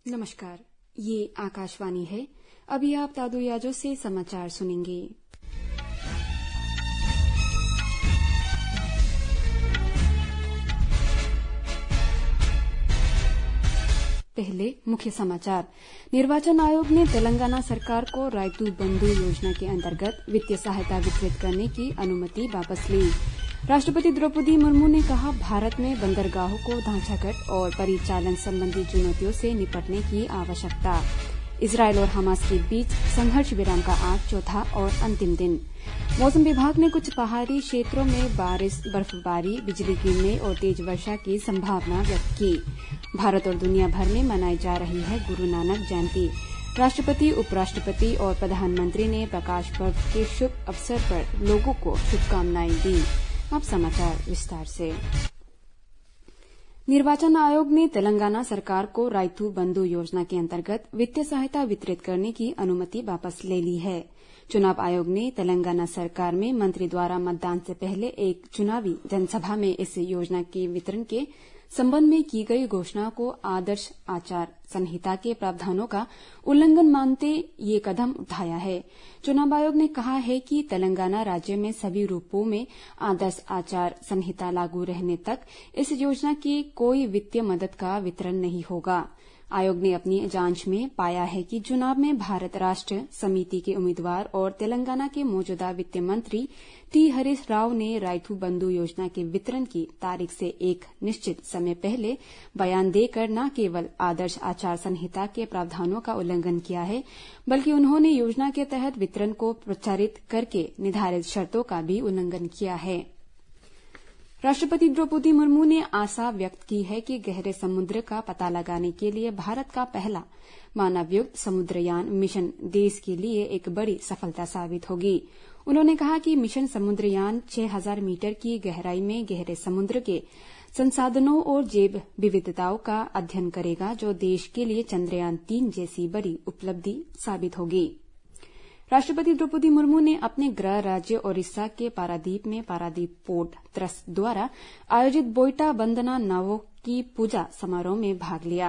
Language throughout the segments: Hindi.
नमस्कार, ये आकाशवाणी है। अभी आप दादू याजो से समाचार सुनेंगे। पहले मुख्य समाचार। निर्वाचन आयोग ने तेलंगाना सरकार को रायतू बंधु योजना के अंतर्गत वित्तीय सहायता वितरित करने की अनुमति वापस ली। राष्ट्रपति द्रौपदी मुर्मू ने कहा, भारत में बंदरगाहों को ढांचागत और परिचालन संबंधी चुनौतियों से निपटने की आवश्यकता। इजरायल और हमास के बीच संघर्ष विराम का आज चौथा और अंतिम दिन। मौसम विभाग ने कुछ पहाड़ी क्षेत्रों में बारिश, बर्फबारी, बिजली गिरने और तेज वर्षा की संभावना व्यक्त की। भारत और दुनिया भर में मनाई जा रही है गुरु नानक जयंती। राष्ट्रपति, उपराष्ट्रपति और प्रधानमंत्री ने प्रकाश पर्व के शुभ अवसर पर लोगों को शुभकामनाएं दी। अब समाचार विस्तार से। निर्वाचन आयोग ने तेलंगाना सरकार को रायतू बंधु योजना के अंतर्गत वित्तीय सहायता वितरित करने की अनुमति वापस ले ली है। चुनाव आयोग ने तेलंगाना सरकार में मंत्री द्वारा मतदान से पहले एक चुनावी जनसभा में इस योजना के वितरण के संबंध में की गई घोषणा को आदर्श आचार संहिता के प्रावधानों का उल्लंघन मानते ये कदम उठाया है। चुनाव आयोग ने कहा है कि तेलंगाना राज्य में सभी रूपों में आदर्श आचार संहिता लागू रहने तक इस योजना की कोई वित्तीय मदद का वितरण नहीं होगा। आयोग ने अपनी जांच में पाया है कि चुनाव में भारत राष्ट्र समिति के उम्मीदवार और तेलंगाना के मौजूदा वित्त मंत्री टी हरीश राव ने रायतू बंधु योजना के वितरण की तारीख से एक निश्चित समय पहले बयान देकर न केवल आदर्श आचार संहिता के प्रावधानों का उल्लंघन किया है, बल्कि उन्होंने योजना के तहत वितरण को प्रचारित करके निर्धारित शर्तों का भी उल्लंघन किया है। राष्ट्रपति द्रौपदी मुर्मू ने आशा व्यक्त की है कि गहरे समुद्र का पता लगाने के लिए भारत का पहला मानवयुक्त समुद्रयान मिशन देश के लिए एक बड़ी सफलता साबित होगी। उन्होंने कहा कि मिशन समुद्रयान 6000 मीटर की गहराई में गहरे समुद्र के संसाधनों और जैव विविधताओं का अध्ययन करेगा, जो देश के लिए चंद्रयान 3 जैसी बड़ी उपलब्धि साबित होगी। राष्ट्रपति द्रौपदी मुर्मू ने अपने गृह राज्य ओडिशा के पारादीप में पारादीप पोर्ट ट्रस्ट द्वारा आयोजित बोइटा वंदना नावों की पूजा समारोह में भाग लिया।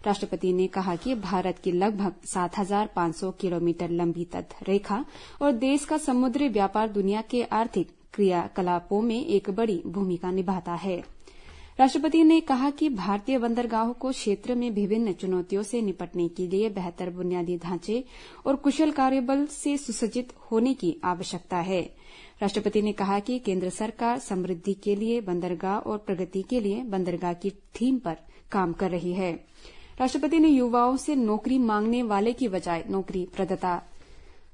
राष्ट्रपति ने कहा कि भारत की लगभग 7500 किलोमीटर लंबी तट रेखा और देश का समुद्री व्यापार दुनिया के आर्थिक क्रियाकलापों में एक बड़ी भूमिका निभाता है। राष्ट्रपति ने कहा कि भारतीय बंदरगाहों को क्षेत्र में विभिन्न चुनौतियों से निपटने के लिए बेहतर बुनियादी ढांचे और कुशल कार्यबल से सुसज्जित होने की आवश्यकता है। राष्ट्रपति ने कहा कि केंद्र सरकार समृद्धि के लिए बंदरगाह और प्रगति के लिए बंदरगाह की थीम पर काम कर रही है। राष्ट्रपति ने युवाओं से नौकरी मांगने वाले की बजाय नौकरी प्रदाता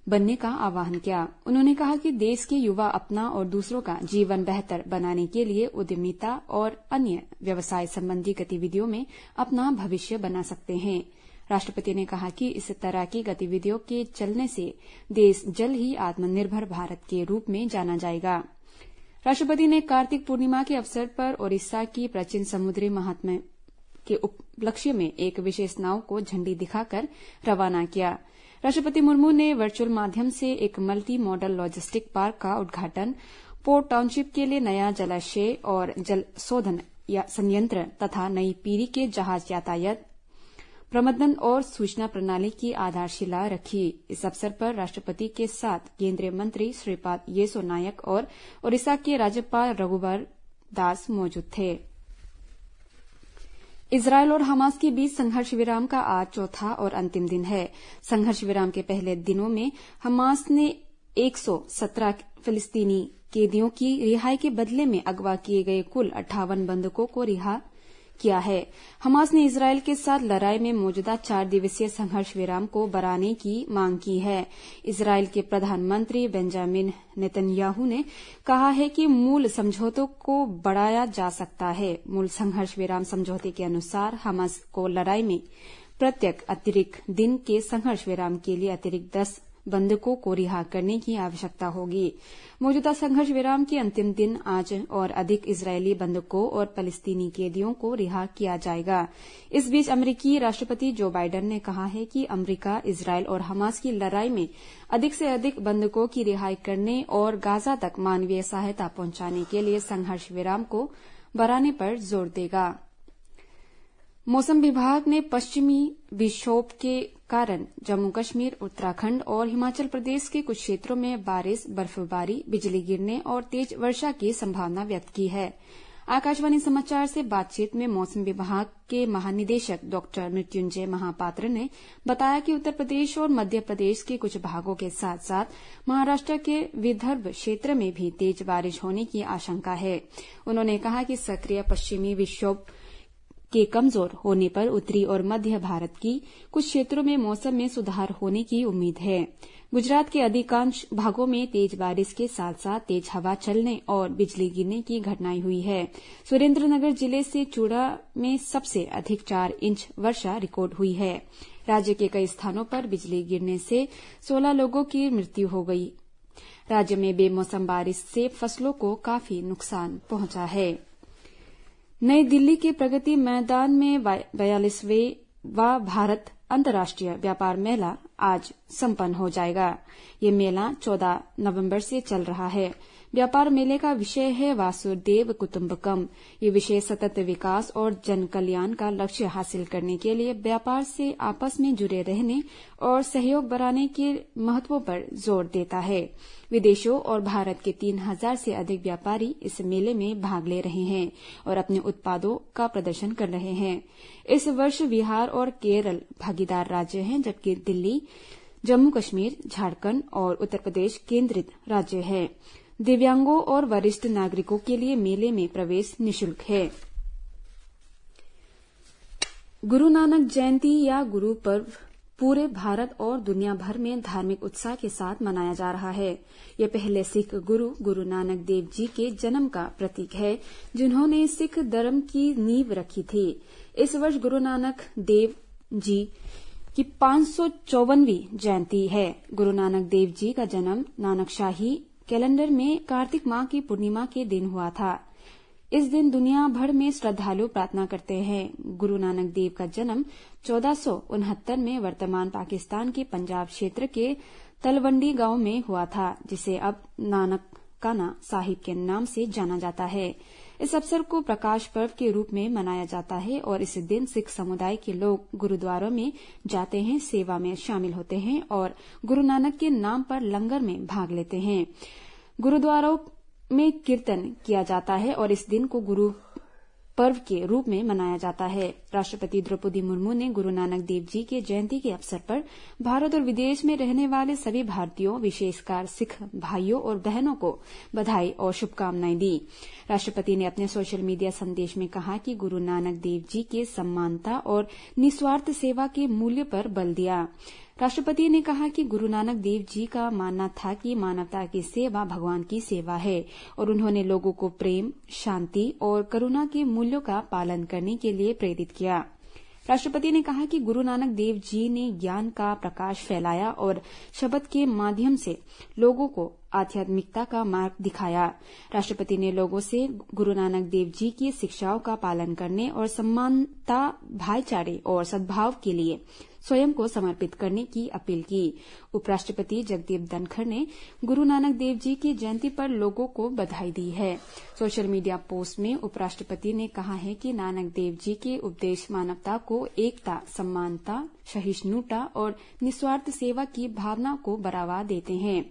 बनने का आह्वान किया। उन्होंने कहा कि देश के युवा अपना और दूसरों का जीवन बेहतर बनाने के लिए उद्यमिता और अन्य व्यवसाय संबंधी गतिविधियों में अपना भविष्य बना सकते हैं। राष्ट्रपति ने कहा कि इस तरह की गतिविधियों के चलने से देश जल्द ही आत्मनिर्भर भारत के रूप में जाना जाएगा। राष्ट्रपति ने कार्तिक पूर्णिमा के अवसर पर ओडिशा की प्राचीन समुद्री महात्म्य के उपलक्ष्य में एक विशेष नाव को झंडी दिखाकर रवाना किया। राष्ट्रपति मुर्मू ने वर्चुअल माध्यम से एक मल्टी मॉडल लॉजिस्टिक पार्क का उद्घाटन, पोर्ट टाउनशिप के लिए नया जलाशय और जल शोधन संयंत्र तथा नई पीढ़ी के जहाज यातायात प्रबंधन और सूचना प्रणाली की आधारशिला रखी। इस अवसर पर राष्ट्रपति के साथ केंद्रीय मंत्री श्रीपाद येसो नायक और ओडिशा के राज्यपाल रघुवर दास मौजूद थे। इजरायल और हमास के बीच संघर्ष विराम का आज चौथा और अंतिम दिन है। संघर्ष विराम के पहले दिनों में हमास ने 117 फिलिस्तीनी कैदियों की रिहाई के बदले में अगवा किए गए कुल 58 बंधकों को रिहा किया है। हमास ने इजरायल के साथ लड़ाई में मौजूदा 4 दिवसीय संघर्ष विराम को बढ़ाने की मांग की है। इजरायल के प्रधानमंत्री बेंजामिन नेतन्याहू ने कहा है कि मूल समझौतों को बढ़ाया जा सकता है। मूल संघर्ष विराम समझौते के अनुसार हमास को लड़ाई में प्रत्येक अतिरिक्त दिन के संघर्ष विराम के लिए अतिरिक्त 10 बंधकों को रिहा करने की आवश्यकता होगी। मौजूदा संघर्ष विराम के अंतिम दिन आज और अधिक इजरायली बंधकों और फलस्तीनी कैदियों को रिहा किया जाएगा। इस बीच अमेरिकी राष्ट्रपति जो बाइडेन ने कहा है कि अमेरिका इजरायल और हमास की लड़ाई में अधिक से अधिक बंधकों की रिहाई करने और गाजा तक मानवीय सहायता पहुंचाने के लिए संघर्ष विराम को बढ़ाने पर जोर देगा। मौसम विभाग ने पश्चिमी विक्षोभ के कारण जम्मू कश्मीर, उत्तराखंड और हिमाचल प्रदेश के कुछ क्षेत्रों में बारिश, बर्फबारी, बिजली गिरने और तेज वर्षा की संभावना व्यक्त की है। आकाशवाणी समाचार से बातचीत में मौसम विभाग के महानिदेशक डॉक्टर मृत्युंजय महापात्र ने बताया कि उत्तर प्रदेश और मध्य प्रदेश के कुछ भागों के साथ साथ महाराष्ट्र के विदर्भ क्षेत्र में भी तेज बारिश होने की आशंका है। उन्होंने कहा कि सक्रिय पश्चिमी विक्षोभ के कमजोर होने पर उत्तरी और मध्य भारत की कुछ क्षेत्रों में मौसम में सुधार होने की उम्मीद है। गुजरात के अधिकांश भागों में तेज बारिश के साथ साथ तेज हवा चलने और बिजली गिरने की घटनाएं हुई है। सुरेंद्रनगर जिले से चूड़ा में सबसे अधिक 4 इंच वर्षा रिकॉर्ड हुई है। राज्य के कई स्थानों पर बिजली गिरने से 16 लोगों की मृत्यु हो गई। राज्य में बेमौसम बारिश से फसलों को काफी नुकसान पहुंचा है। नई दिल्ली के प्रगति मैदान में 42वां भारत अंतर्राष्ट्रीय व्यापार मेला आज संपन्न हो जाएगा। ये मेला 14 नवंबर से चल रहा है। व्यापार मेले का विषय है वासुदेव कुटुंबकम। ये विषय सतत विकास और जन कल्याण का लक्ष्य हासिल करने के लिए व्यापार से आपस में जुड़े रहने और सहयोग बढ़ाने के महत्व पर जोर देता है। विदेशों और भारत के 3000 से अधिक व्यापारी इस मेले में भाग ले रहे हैं और अपने उत्पादों का प्रदर्शन कर रहे हैं। इस वर्ष बिहार और केरल भागीदार राज्य हैं, जबकि दिल्ली, जम्मू कश्मीर, झारखंड और उत्तर प्रदेश केंद्रित राज्य है। दिव्यांगों और वरिष्ठ नागरिकों के लिए मेले में प्रवेश निःशुल्क है। गुरु नानक जयंती या गुरु पर्व पूरे भारत और दुनिया भर में धार्मिक उत्साह के साथ मनाया जा रहा है। यह पहले सिख गुरु गुरु नानक देव जी के जन्म का प्रतीक है, जिन्होंने सिख धर्म की नींव रखी थी। इस वर्ष गुरु नानक देव जी की 554वीं जयंती है। गुरु नानक देव जी का जन्म नानकशाही कैलेंडर में कार्तिक माह की पूर्णिमा के दिन हुआ था। इस दिन दुनिया भर में श्रद्धालु प्रार्थना करते हैं। गुरु नानक देव का जन्म 1469 में वर्तमान पाकिस्तान के पंजाब क्षेत्र के तलवंडी गांव में हुआ था, जिसे अब नानकाना साहिब के नाम से जाना जाता है। इस अवसर को प्रकाश पर्व के रूप में मनाया जाता है और इस दिन सिख समुदाय के लोग गुरुद्वारों में जाते हैं, सेवा में शामिल होते हैं और गुरु नानक के नाम पर लंगर में भाग लेते हैं। गुरुद्वारों में कीर्तन किया जाता है और इस दिन को गुरु पर्व के रूप में मनाया जाता है। राष्ट्रपति द्रौपदी मुर्मू ने गुरु नानक देव जी के जयंती के अवसर पर भारत और विदेश में रहने वाले सभी भारतीयों, विशेषकर सिख भाइयों और बहनों को बधाई और शुभकामनाएं दी। राष्ट्रपति ने अपने सोशल मीडिया संदेश में कहा कि गुरु नानक देव जी के समानता और निस्वार्थ सेवा के मूल्य पर बल दिया। राष्ट्रपति ने कहा कि गुरु नानक देव जी का मानना था कि मानवता की सेवा भगवान की सेवा है और उन्होंने लोगों को प्रेम, शांति और करुणा के मूल्यों का पालन करने के लिए प्रेरित किया। राष्ट्रपति ने कहा कि गुरु नानक देव जी ने ज्ञान का प्रकाश फैलाया और शब्द के माध्यम से लोगों को आध्यात्मिकता का मार्ग दिखाया। राष्ट्रपति ने लोगों से गुरु नानक देव जी की शिक्षाओं का पालन करने और समानता, भाईचारे और सद्भाव के लिए स्वयं को समर्पित करने की अपील की। उपराष्ट्रपति जगदीप धनखड़ ने गुरु नानक देव जी की जयंती पर लोगों को बधाई दी है। सोशल मीडिया पोस्ट में उपराष्ट्रपति ने कहा है कि नानक देव जी के उपदेश मानवता को एकता, समानता, सहिष्णुता और निस्वार्थ सेवा की भावना को बढ़ावा देते हैं।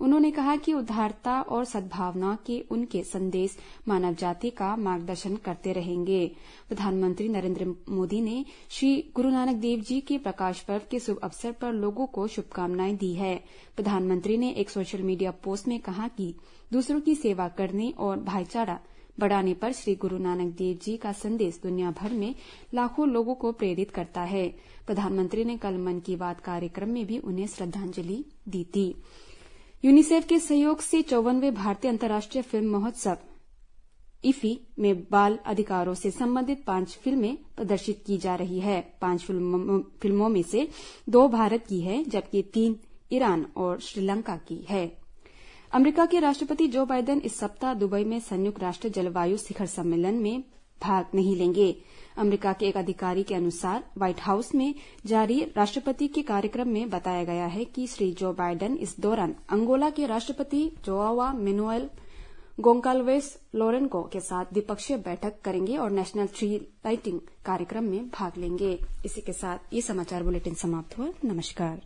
उन्होंने कहा कि उदारता और सद्भावना के उनके संदेश मानव जाति का मार्गदर्शन करते रहेंगे। प्रधानमंत्री नरेंद्र मोदी ने श्री गुरु नानक देव जी के प्रकाश पर्व के शुभ अवसर पर लोगों को शुभकामनाएं दी है। प्रधानमंत्री ने एक सोशल मीडिया पोस्ट में कहा कि दूसरों की सेवा करने और भाईचारा बढ़ाने पर श्री गुरु नानक देव जी का संदेश दुनिया भर में लाखों लोगों को प्रेरित करता है। प्रधानमंत्री ने कल मन की बात कार्यक्रम में भी उन्हें श्रद्धांजलि दी थी। यूनिसेफ के सहयोग से 54वें भारतीय अंतर्राष्ट्रीय फिल्म महोत्सव इफी में बाल अधिकारों से संबंधित 5 फिल्में प्रदर्शित की जा रही है। 5 फिल्मों में से 2 भारत की है, जबकि 3 ईरान और श्रीलंका की है। अमेरिका के राष्ट्रपति जो बाइडेन इस सप्ताह दुबई में संयुक्त राष्ट्र जलवायु शिखर सम्मेलन में भाग नहीं लेंगे। अमेरिका के एक अधिकारी के अनुसार व्हाइट हाउस में जारी राष्ट्रपति के कार्यक्रम में बताया गया है कि श्री जो बाइडेन इस दौरान अंगोला के राष्ट्रपति जोआवा मैनुएल गोंकाल्वेस लोरेनको के साथ द्विपक्षीय बैठक करेंगे और नेशनल ट्री लाइटिंग कार्यक्रम में भाग लेंगे। इसी के साथ ये समाचार बुलेटिन समाप्त हुआ। नमस्कार।